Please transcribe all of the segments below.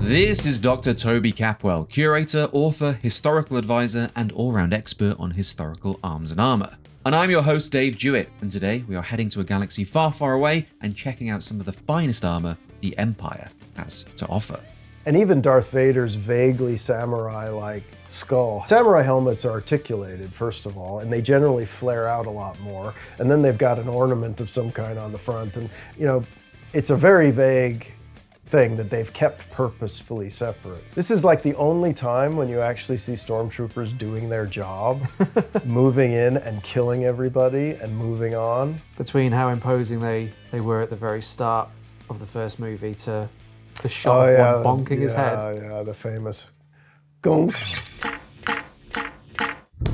This is Dr. Toby Capwell, curator, author, historical advisor, and all-round expert on historical arms and armor. And I'm your host, Dave Jewett, and today we are heading to a galaxy far, far away and checking out some of the finest armor the Empire has to offer. And even Darth Vader's vaguely samurai-like skull. Samurai helmets are articulated, first of all, and they generally flare out a lot more. And then they've got an ornament of some kind on the front. And, you know, it's a very vague thing that they've kept purposefully separate. This is like the only time when you actually see Stormtroopers doing their job, moving in and killing everybody and moving on. Between how imposing they were at the very start of the first movie to the shot of one bonking his head. Yeah, the famous gunk.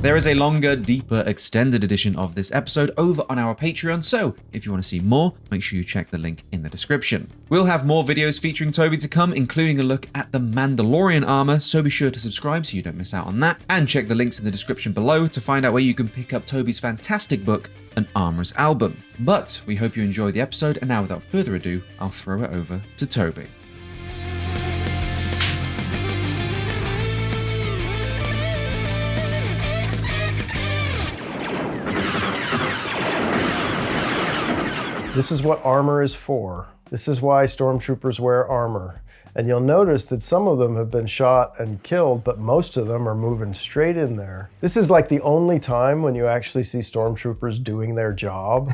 There is a longer, deeper, extended edition of this episode over on our Patreon, so if you want to see more, make sure you check the link in the description. We'll have more videos featuring Toby to come, including a look at the Mandalorian armor, so be sure to subscribe so you don't miss out on that, and check the links in the description below to find out where you can pick up Toby's fantastic book, An Armorer's Album. But we hope you enjoy the episode, and now without further ado, I'll throw it over to Toby. This is what armor is for. This is why Stormtroopers wear armor. And you'll notice that some of them have been shot and killed, but most of them are moving straight in there. This is like the only time when you actually see Stormtroopers doing their job,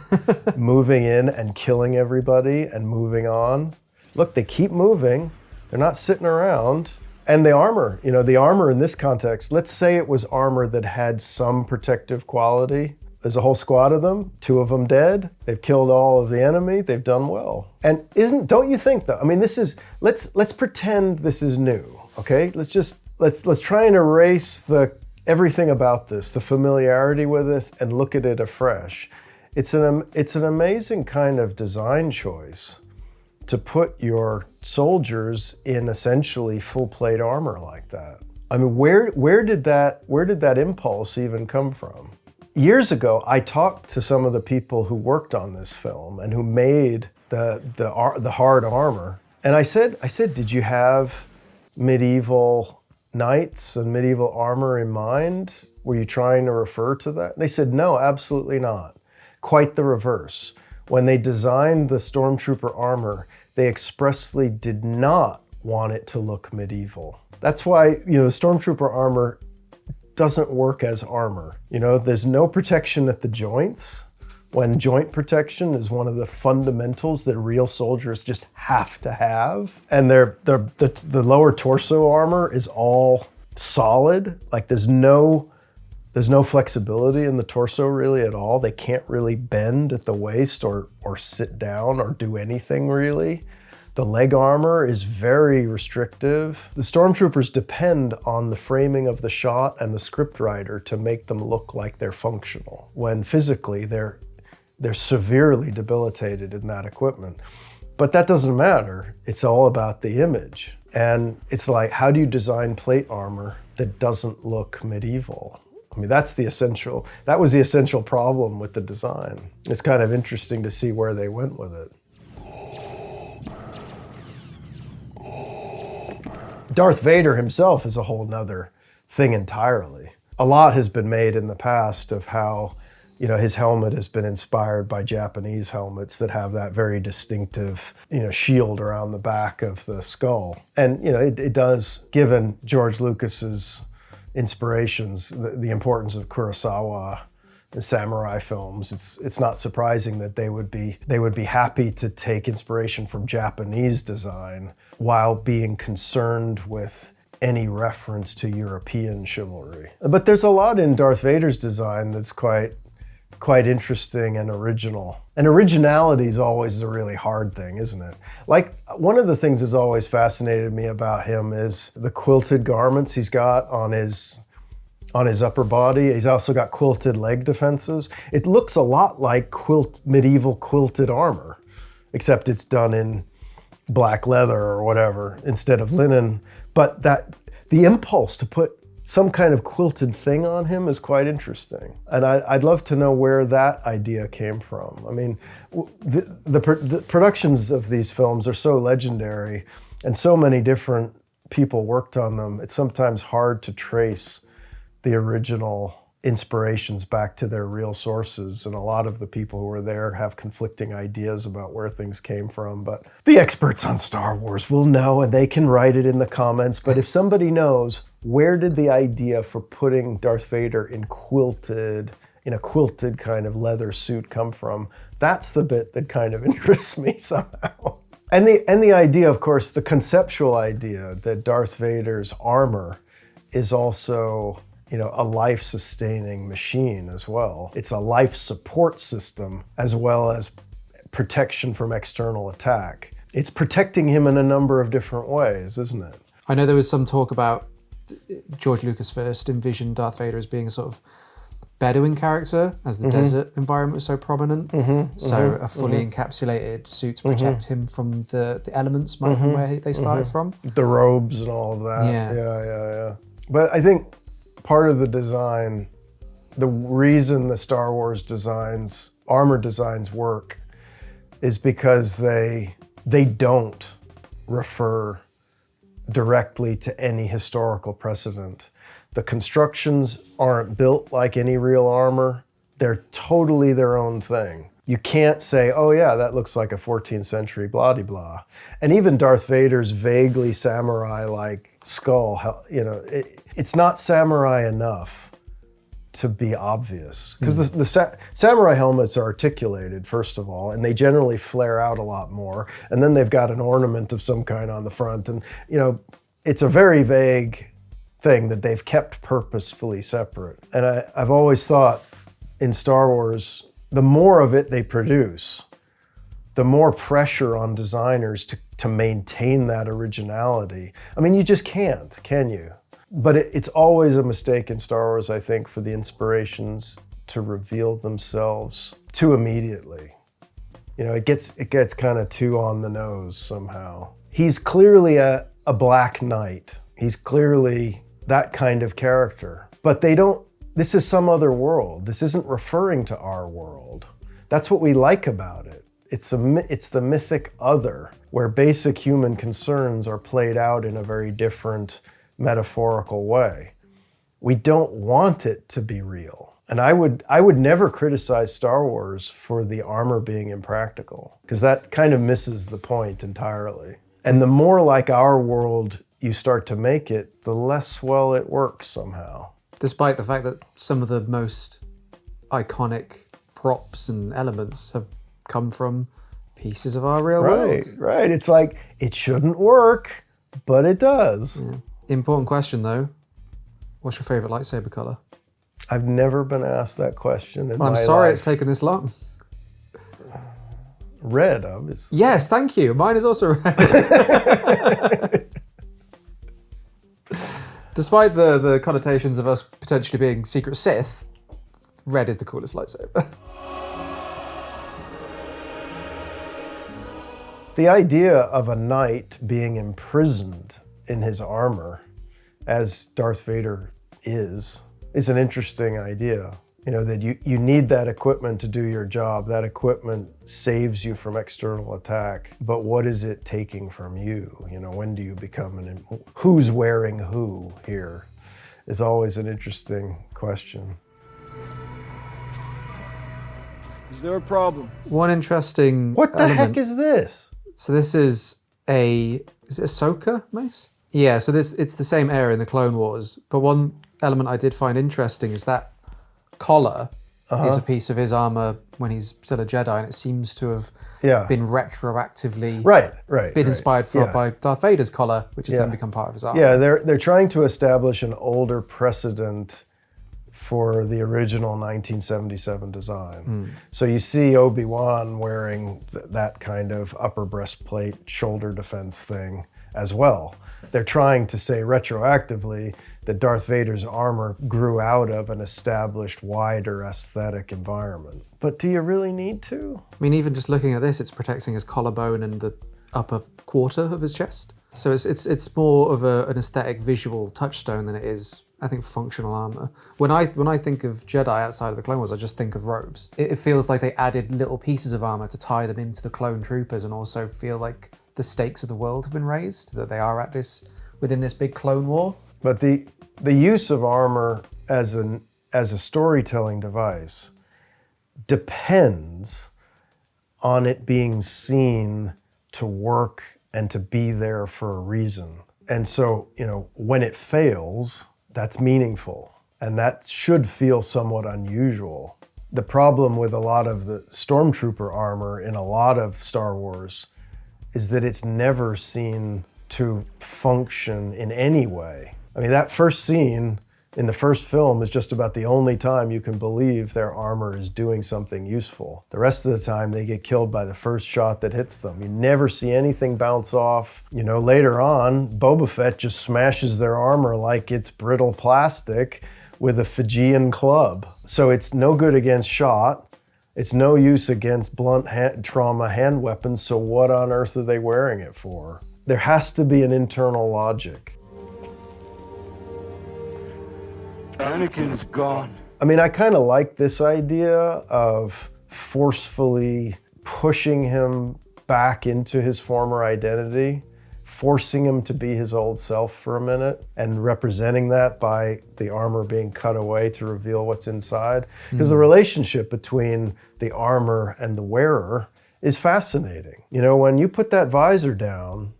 moving in and killing everybody and moving on. Look, they keep moving. They're not sitting around. And the armor, you know, the armor in this context, let's say it was armor that had some protective quality. There's a whole squad of them, 2 of them dead. They've killed all of the enemy. They've done well. And don't you think though? I mean, this is, let's pretend this is new, okay? Let's try and erase everything about this, the familiarity with it, and look at it afresh. It's an amazing kind of design choice to put your soldiers in essentially full plate armor like that. I mean, where did that impulse even come from? Years ago, I talked to some of the people who worked on this film and who made the hard armor. And I said, did you have medieval knights and medieval armor in mind? Were you trying to refer to that? They said, no, absolutely not. Quite the reverse. When they designed the Stormtrooper armor, they expressly did not want it to look medieval. That's why, you know, the Stormtrooper armor doesn't work as armor. You know, there's no protection at the joints, when joint protection is one of the fundamentals that real soldiers just have to have. And the lower torso armor is all solid. Like there's no flexibility in the torso really at all. They can't really bend at the waist or sit down or do anything really. The leg armor is very restrictive. The Stormtroopers depend on the framing of the shot and the scriptwriter to make them look like they're functional, when physically they're severely debilitated in that equipment. But that doesn't matter. It's all about the image. And it's like, how do you design plate armor that doesn't look medieval? I mean, that was the essential problem with the design. It's kind of interesting to see where they went with it. Darth Vader himself is a whole nother thing entirely. A lot has been made in the past of how, you know, his helmet has been inspired by Japanese helmets that have that very distinctive, you know, shield around the back of the skull. And, you know, it does, given George Lucas's inspirations, the importance of Kurosawa, the samurai films, it's not surprising that they would be happy to take inspiration from Japanese design while being concerned with any reference to European chivalry. But there's a lot in Darth Vader's design that's quite interesting and original. And originality is always the really hard thing, isn't it? Like, one of the things that's always fascinated me about him is the quilted garments he's got on his upper body. He's also got quilted leg defenses. It looks a lot like medieval quilted armor, except it's done in black leather or whatever instead of linen. But the impulse to put some kind of quilted thing on him is quite interesting. And I'd love to know where that idea came from. I mean, the productions of these films are so legendary, and so many different people worked on them, it's sometimes hard to trace the original inspirations back to their real sources, and a lot of the people who were there have conflicting ideas about where things came from. But the experts on Star Wars will know, and they can write it in the comments. But if somebody knows, where did the idea for putting Darth Vader in a quilted kind of leather suit come from? That's the bit that kind of interests me somehow. And the idea, of course, the conceptual idea that Darth Vader's armor is also, a life-sustaining machine as well. It's a life support system as well as protection from external attack. It's protecting him in a number of different ways, isn't it? I know there was some talk about George Lucas first envisioned Darth Vader as being a sort of Bedouin character, as the desert environment was so prominent. A fully encapsulated suit to protect him from the elements from where they started from. The robes and all of that. Yeah. But I think part of the design, the reason the Star Wars armor designs work, is because they don't refer directly to any historical precedent. The constructions aren't built like any real armor. They're totally their own thing. You can't say, oh yeah, that looks like a 14th century blah-de-blah. And even Darth Vader's vaguely samurai-like skull, it's not samurai enough to be obvious. Because the samurai helmets are articulated, first of all, and they generally flare out a lot more. And then they've got an ornament of some kind on the front. And, it's a very vague thing that they've kept purposefully separate. And I've always thought in Star Wars, the more of it they produce, the more pressure on designers to maintain that originality. I mean, you just can't, can you? But it's always a mistake in Star Wars, I think, for the inspirations to reveal themselves too immediately. It gets kind of too on the nose somehow. He's clearly a Black Knight. He's clearly that kind of character. But this is some other world. This isn't referring to our world. That's what we like about it. It's the mythic other, where basic human concerns are played out in a very different metaphorical way. We don't want it to be real. And I would never criticize Star Wars for the armor being impractical, because that kind of misses the point entirely. And the more like our world you start to make it, the less well it works somehow. Despite the fact that some of the most iconic props and elements have come from pieces of our real world. Right. It's like, it shouldn't work, but it does. Yeah. Important question, though. What's your favourite lightsaber colour? I've never been asked that question in my life. I'm sorry it's taken this long. Red, obviously. Yes, thank you. Mine is also red. Despite the connotations of us potentially being secret Sith, red is the coolest lightsaber. The idea of a knight being imprisoned in his armor, as Darth Vader is an interesting idea. That you need that equipment to do your job. That equipment saves you from external attack. But what is it taking from you? When do you become who's wearing who here is always an interesting question. Is there a problem? One interesting What the heck is this? So this is it Ahsoka mace? Yeah, so it's the same era in the Clone Wars. But one element I did find interesting is that collar is a piece of his armor when he's still a Jedi, and it seems to have been retroactively inspired by Darth Vader's collar, which has then become part of his armor. Yeah, they're trying to establish an older precedent for the original 1977 design. So you see Obi-Wan wearing that kind of upper breastplate, shoulder defense thing as well. They're trying to say retroactively that Darth Vader's armor grew out of an established, wider aesthetic environment. But do you really need to? I mean, even just looking at this, it's protecting his collarbone and the upper quarter of his chest. So it's more of an aesthetic visual touchstone than it is, I think, functional armor. When I think of Jedi outside of the Clone Wars, I just think of robes. It feels like they added little pieces of armor to tie them into the clone troopers, and also feel like the stakes of the world have been raised, that they are at this within this big clone war. But the use of armor as a storytelling device depends on it being seen to work and to be there for a reason. And so, when it fails, that's meaningful. And that should feel somewhat unusual. The problem with a lot of the Stormtrooper armor in a lot of Star Wars is that it's never seen to function in any way. I mean, that first scene in the first film is just about the only time you can believe their armor is doing something useful. The rest of the time, they get killed by the first shot that hits them. You never see anything bounce off. Later on, Boba Fett just smashes their armor like it's brittle plastic with a Fijian club. So it's no good against shot. It's no use against blunt trauma hand weapons, so what on earth are they wearing it for? There has to be an internal logic. Anakin's gone. I mean, I kind of like this idea of forcefully pushing him back into his former identity, forcing him to be his old self for a minute, and representing that by the armor being cut away to reveal what's inside. Because the relationship between the armor and the wearer is fascinating. When you put that visor down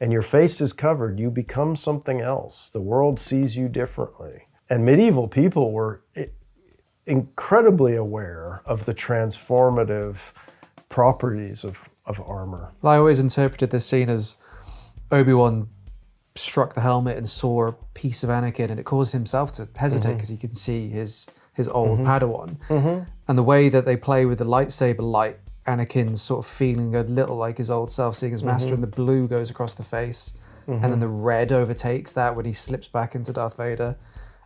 and your face is covered, you become something else. The world sees you differently. And medieval people were incredibly aware of the transformative properties of armor. Well, I always interpreted this scene as Obi-Wan struck the helmet and saw a piece of Anakin, and it caused himself to hesitate because he could see his old Padawan. And the way that they play with the lightsaber light, Anakin's sort of feeling a little like his old self, seeing his master, and the blue goes across the face, and then the red overtakes that when he slips back into Darth Vader.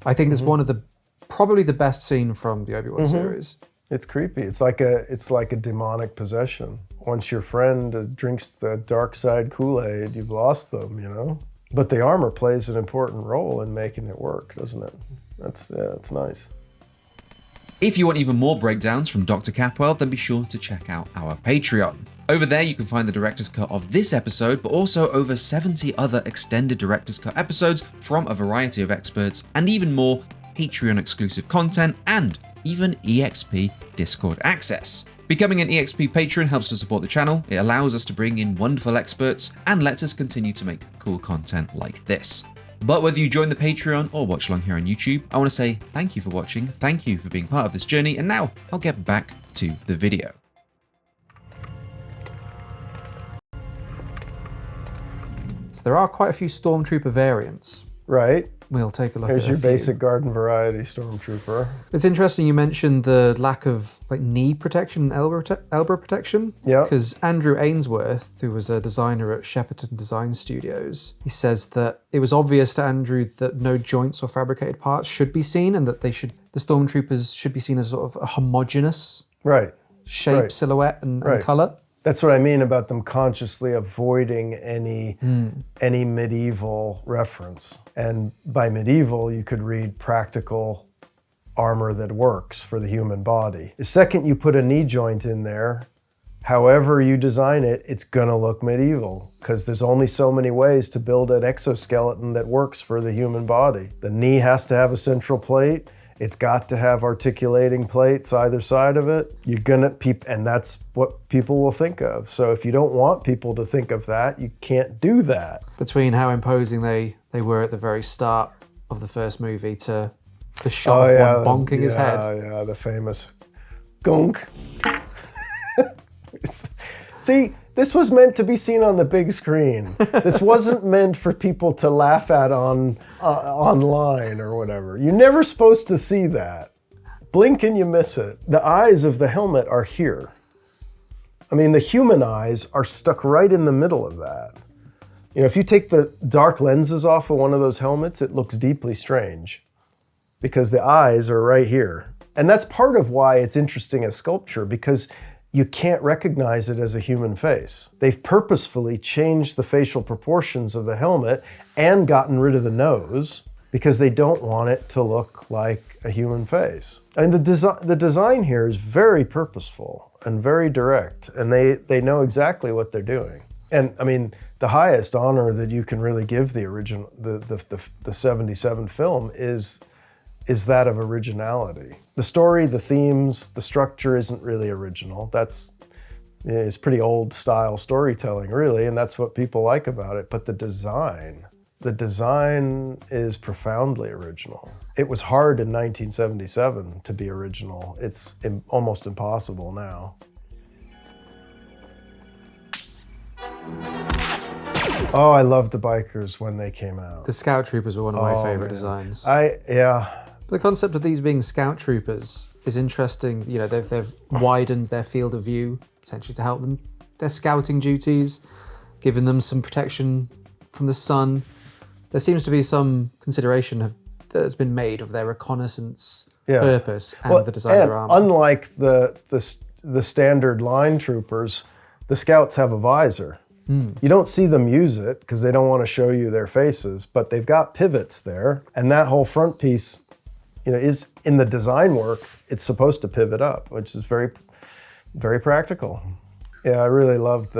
I think it's one of probably the best scene from the Obi-Wan series. It's creepy. It's like a demonic possession. Once your friend drinks the dark side Kool-Aid, you've lost them, But the armor plays an important role in making it work, doesn't it? That's nice. If you want even more breakdowns from Dr. Capwell, then be sure to check out our Patreon. Over there, you can find the director's cut of this episode, but also over 70 other extended director's cut episodes from a variety of experts, and even more Patreon exclusive content, and even EXP Discord access. Becoming an EXP patron helps to support the channel, it allows us to bring in wonderful experts, and lets us continue to make cool content like this. But whether you join the Patreon or watch along here on YouTube, I want to say thank you for watching, thank you for being part of this journey, and now I'll get back to the video. So there are quite a few Stormtrooper variants. Right. We'll take a look Here's at your a few. basic garden variety Stormtrooper. It's interesting you mentioned the lack of knee protection and elbow protection. Yeah. Because Andrew Ainsworth, who was a designer at Shepperton Design Studios, he says that it was obvious to Andrew that no joints or fabricated parts should be seen, and that the Stormtroopers should be seen as sort of a homogeneous shape, silhouette, and colour. That's what I mean about them consciously avoiding any medieval reference. And by medieval, you could read practical armor that works for the human body. The second you put a knee joint in there, however you design it, it's going to look medieval, because there's only so many ways to build an exoskeleton that works for the human body. The knee has to have a central plate. It's got to have articulating plates either side of it. And that's what people will think of. So if you don't want people to think of that, you can't do that. Between how imposing they were at the very start of the first movie to the shot of one bonking his head. Yeah, the famous gunk. See, this was meant to be seen on the big screen. This wasn't meant for people to laugh at online or whatever. You're never supposed to see that. Blink and you miss it. The eyes of the helmet are here. I mean, the human eyes are stuck right in the middle of that. If you take the dark lenses off of one of those helmets, it looks deeply strange because the eyes are right here. And that's part of why it's interesting as sculpture, because you can't recognize it as a human face. They've purposefully changed the facial proportions of the helmet and gotten rid of the nose because they don't want it to look like a human face. And the design here is very purposeful and very direct, and they know exactly what they're doing. And I mean, the highest honor that you can really give the original, the 77 film is that of originality. The story, the themes, the structure isn't really original. It's pretty old style storytelling, really, and that's what people like about it. But the design is profoundly original. It was hard in 1977 to be original. It's almost impossible now. Oh, I loved the bikers when they came out. The Scout Troopers were one of my favorite designs. The concept of these being Scout Troopers is interesting. You know, they've widened their field of view, essentially to help them their scouting duties, giving them some protection from the sun. There seems to be some consideration that has been made of their reconnaissance purpose and the design of their armor. Unlike the standard line troopers, the scouts have a visor. You don't see them use it because they don't want to show you their faces, but they've got pivots there, and that whole front piece, is in the design work. It's supposed to pivot up, which is very, very practical. Yeah, I really loved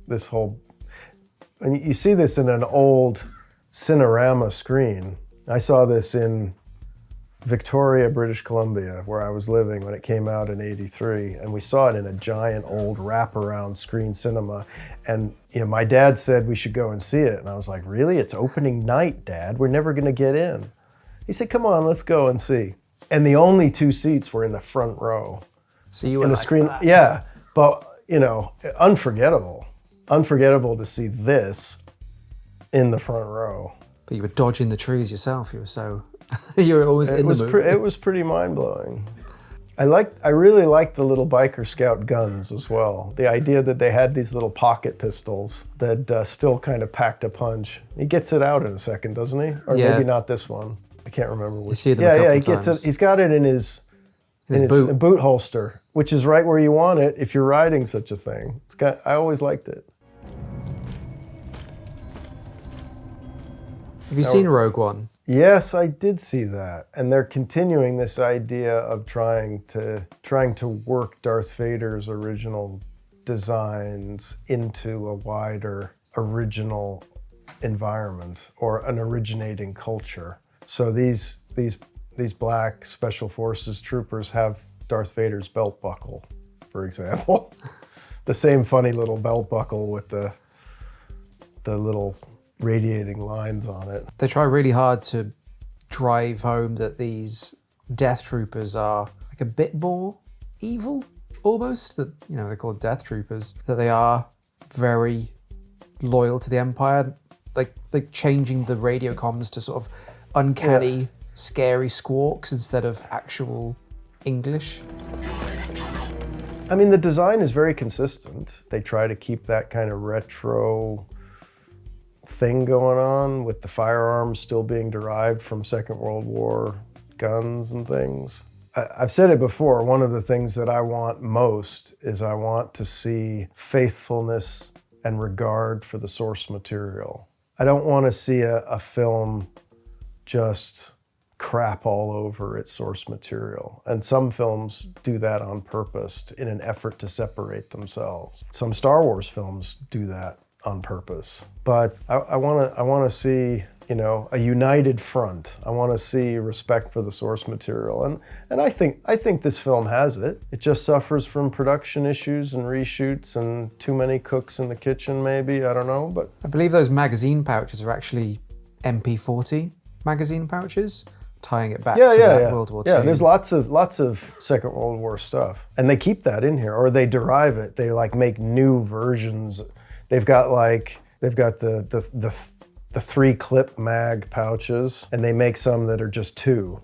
this whole. And you see this in an old Cinerama screen. I saw this in Victoria, British Columbia, where I was living when it came out in '83, and we saw it in a giant old wraparound screen cinema. And my dad said we should go and see it, and I was like, "Really? It's opening night, Dad. We're never going to get in." He said, "Come on, let's go and see." And the only two seats were in the front row. So you were in the like screen, that. Yeah. But unforgettable to see this in the front row. But you were dodging the trees yourself. You were so. You were always in the movie. It was pretty mind-blowing. I really liked the little biker scout guns as well. The idea that they had these little pocket pistols that still kind of packed a punch. He gets it out in a second, doesn't he? Or maybe not this one. I can't remember. You see them a couple he times. gets it. He's got it in his boot holster, which is right where you want it if you're riding such a thing. I always liked it. Have you seen Rogue One? Yes, I did see that. And they're continuing this idea of trying to work Darth Vader's original designs into a wider original environment or an originating culture. So these black Special Forces troopers have Darth Vader's belt buckle, for example. The same funny little belt buckle with the little radiating lines on it. They try really hard to drive home that these Death Troopers are like a bit more evil, almost. That they're called Death Troopers. That they are very loyal to the Empire, like changing the radio comms to sort of uncanny, scary squawks instead of actual English. I mean, the design is very consistent. They try to keep that kind of retro thing going on with the firearms still being derived from Second World War guns and things. I've said it before, one of the things that I want most is I want to see faithfulness and regard for the source material. I don't want to see a film just crap all over its source material. And some films do that on purpose in an effort to separate themselves. Some Star Wars films do that on purpose. But I want to see, a united front. I want to see respect for the source material. And I think this film has it. It just suffers from production issues and reshoots and too many cooks in the kitchen, maybe. I don't know. But I believe those magazine pouches are actually MP40 magazine pouches, tying it back to that World War II. Yeah, there's lots of Second World War stuff. And they keep that in here, or they derive it. They make new versions. They've got the 3-clip mag pouches, and they make some that are just 2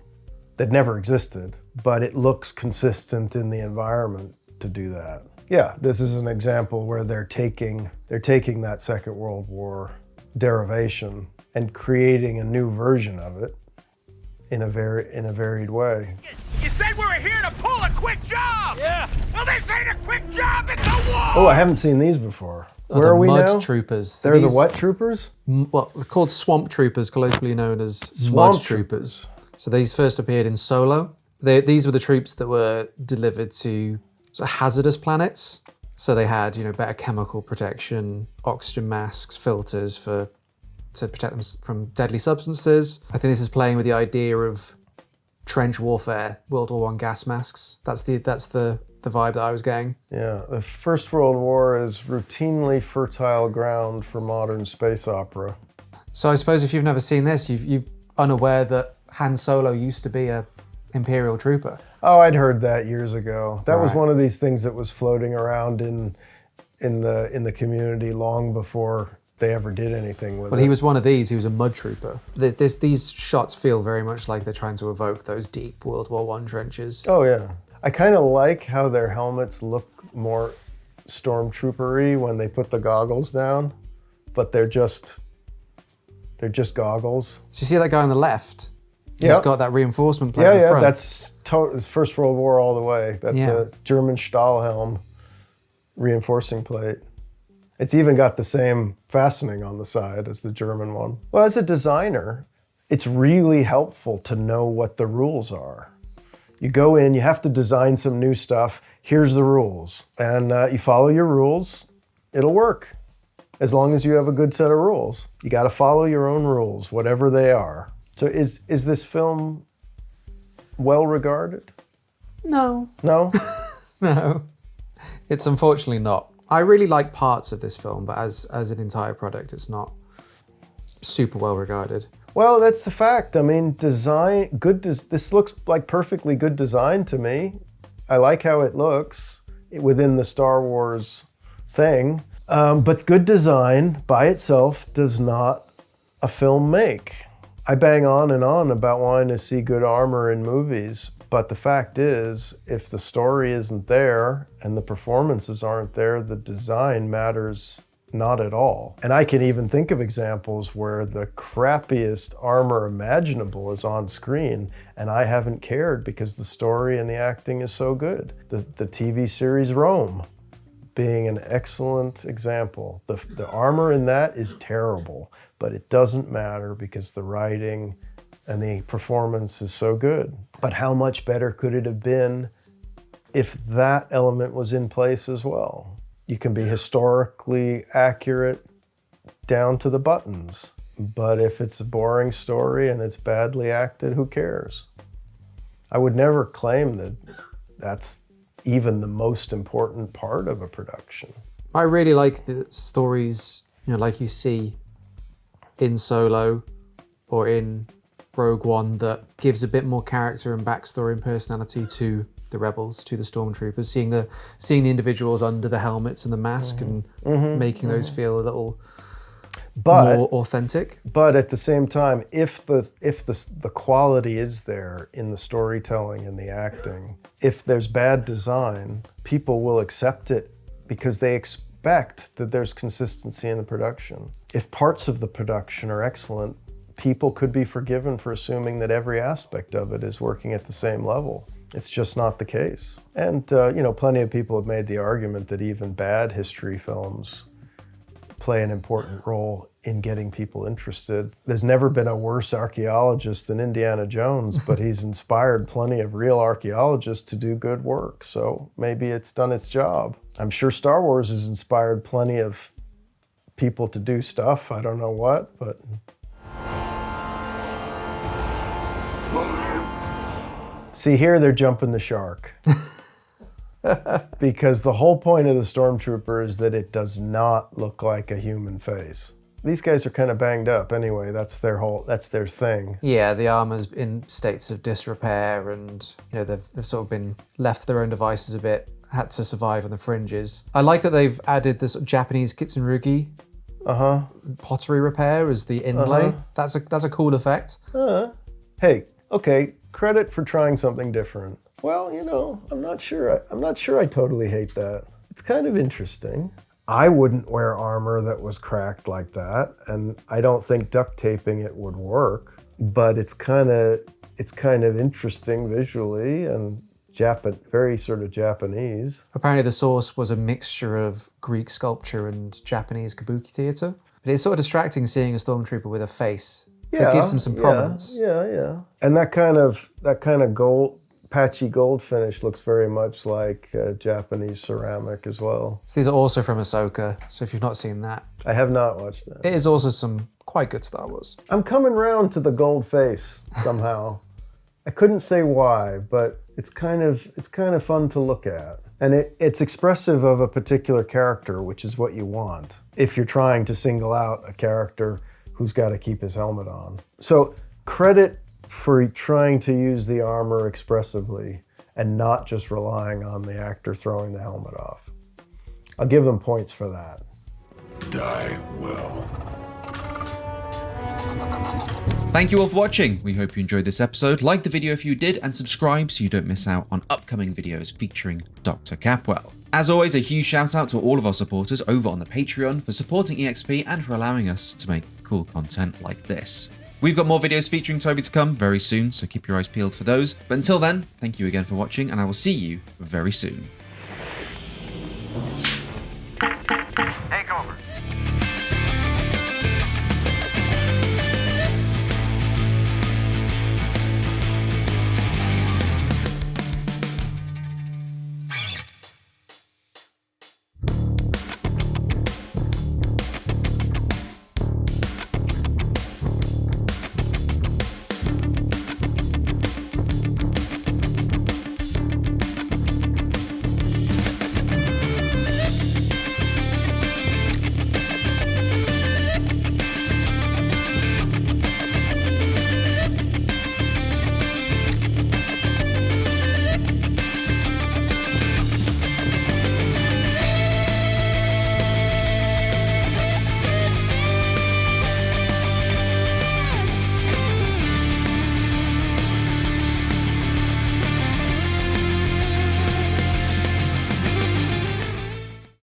that never existed, but it looks consistent in the environment to do that. Yeah, this is an example where they're taking that Second World War derivation and creating a new version of it in a varied way. You said we were here to pull a quick job! Yeah! Well, this ain't a quick job, it's a war! Oh, I haven't seen these before. Where the are we now? Mudtroopers. They're the what troopers? Well, they're called Swamp Troopers, colloquially known as Mudtroopers. So these first appeared in Solo. These were the troops that were delivered to sort of hazardous planets. So they had, better chemical protection, oxygen masks, filters to protect them from deadly substances. I think this is playing with the idea of trench warfare, World War I gas masks. That's the vibe that I was getting. Yeah, the First World War is routinely fertile ground for modern space opera. So I suppose if you've never seen this, you're unaware that Han Solo used to be a Imperial trooper. Oh, I'd heard that years ago. That was Right. one of these things that was floating around in the community long before they ever did anything with it. Well, he was one of these. He was a Mudtrooper. These shots feel very much like they're trying to evoke those deep World War I trenches. Oh, yeah. I kind of like how their helmets look more Stormtrooper-y when they put the goggles down, but they're just goggles. So you see that guy on the left? He's Yep. got that reinforcement plate Yeah, in yeah, front. that's First World War all the way. That's Yeah. a German Stahlhelm reinforcing plate. It's even got the same fastening on the side as the German one. Well, as a designer, it's really helpful to know what the rules are. You go in, you have to design some new stuff. Here's the rules. And you follow your rules, it'll work. As long as you have a good set of rules. You got to follow your own rules, whatever they are. So is this film well regarded? No. No? No. It's unfortunately not. I really like parts of this film, but as an entire product, it's not super well regarded. Well, that's the fact. I mean, this looks like perfectly good design to me. I like how it looks within the Star Wars thing. But good design by itself does not a film make. I bang on and on about wanting to see good armor in movies, but the fact is, if the story isn't there and the performances aren't there, the design matters not at all. And I can even think of examples where the crappiest armor imaginable is on screen, and I haven't cared because the story and the acting is so good. The TV series Rome being an excellent example. The armor in that is terrible, but it doesn't matter because the writing and the performance is so good. But how much better could it have been if that element was in place as well? You can be historically accurate down to the buttons, but if it's a boring story and it's badly acted, who cares? I would never claim that that's even the most important part of a production. I really like the stories, like you see in Solo or in Rogue One, that gives a bit more character and backstory and personality to the rebels, to the stormtroopers, seeing the individuals under the helmets and the mask and making those feel a little more authentic. But at the same time, if the quality is there in the storytelling and the acting, if there's bad design, people will accept it because they expect that there's consistency in the production. If parts of the production are excellent, people could be forgiven for assuming that every aspect of it is working at the same level. It's just not the case. And, plenty of people have made the argument that even bad history films play an important role in getting people interested. There's never been a worse archaeologist than Indiana Jones, but he's inspired plenty of real archaeologists to do good work. So maybe it's done its job. I'm sure Star Wars has inspired plenty of people to do stuff. I don't know what, but... See, here they're jumping the shark. Because the whole point of the Stormtrooper is that it does not look like a human face. These guys are kind of banged up anyway. That's their thing. Yeah, the armor's in states of disrepair, and they've sort of been left to their own devices a bit, had to survive on the fringes. I like that they've added this Japanese kitsunrugi pottery repair as the inlay. That's a cool effect. Hey, okay, credit for trying something different. Well, I'm not sure I totally hate that. It's kind of interesting. I wouldn't wear armor that was cracked like that, and I don't think duct taping it would work, but it's kind of interesting visually and very sort of Japanese. Apparently the source was a mixture of Greek sculpture and Japanese kabuki theatre. But it's sort of distracting seeing a stormtrooper with a face. It gives them some prominence. Yeah. And that kind of gold patchy gold finish looks very much like Japanese ceramic as well. So these are also from Ahsoka, so if you've not seen that. I have not watched that. It is also some quite good Star Wars. I'm coming round to the gold face somehow. I couldn't say why, but it's kind of fun to look at. And it's expressive of a particular character, which is what you want if you're trying to single out a character who's got to keep his helmet on. So credit for trying to use the armor expressively and not just relying on the actor throwing the helmet off. I'll give them points for that. Die well. Thank you all for watching. We hope you enjoyed this episode. Like the video if you did, and subscribe so you don't miss out on upcoming videos featuring Dr. Capwell. As always, a huge shout out to all of our supporters over on the Patreon for supporting EXP and for allowing us to make cool content like this. We've got more videos featuring Toby to come very soon, so keep your eyes peeled for those. But until then, thank you again for watching, and I will see you very soon.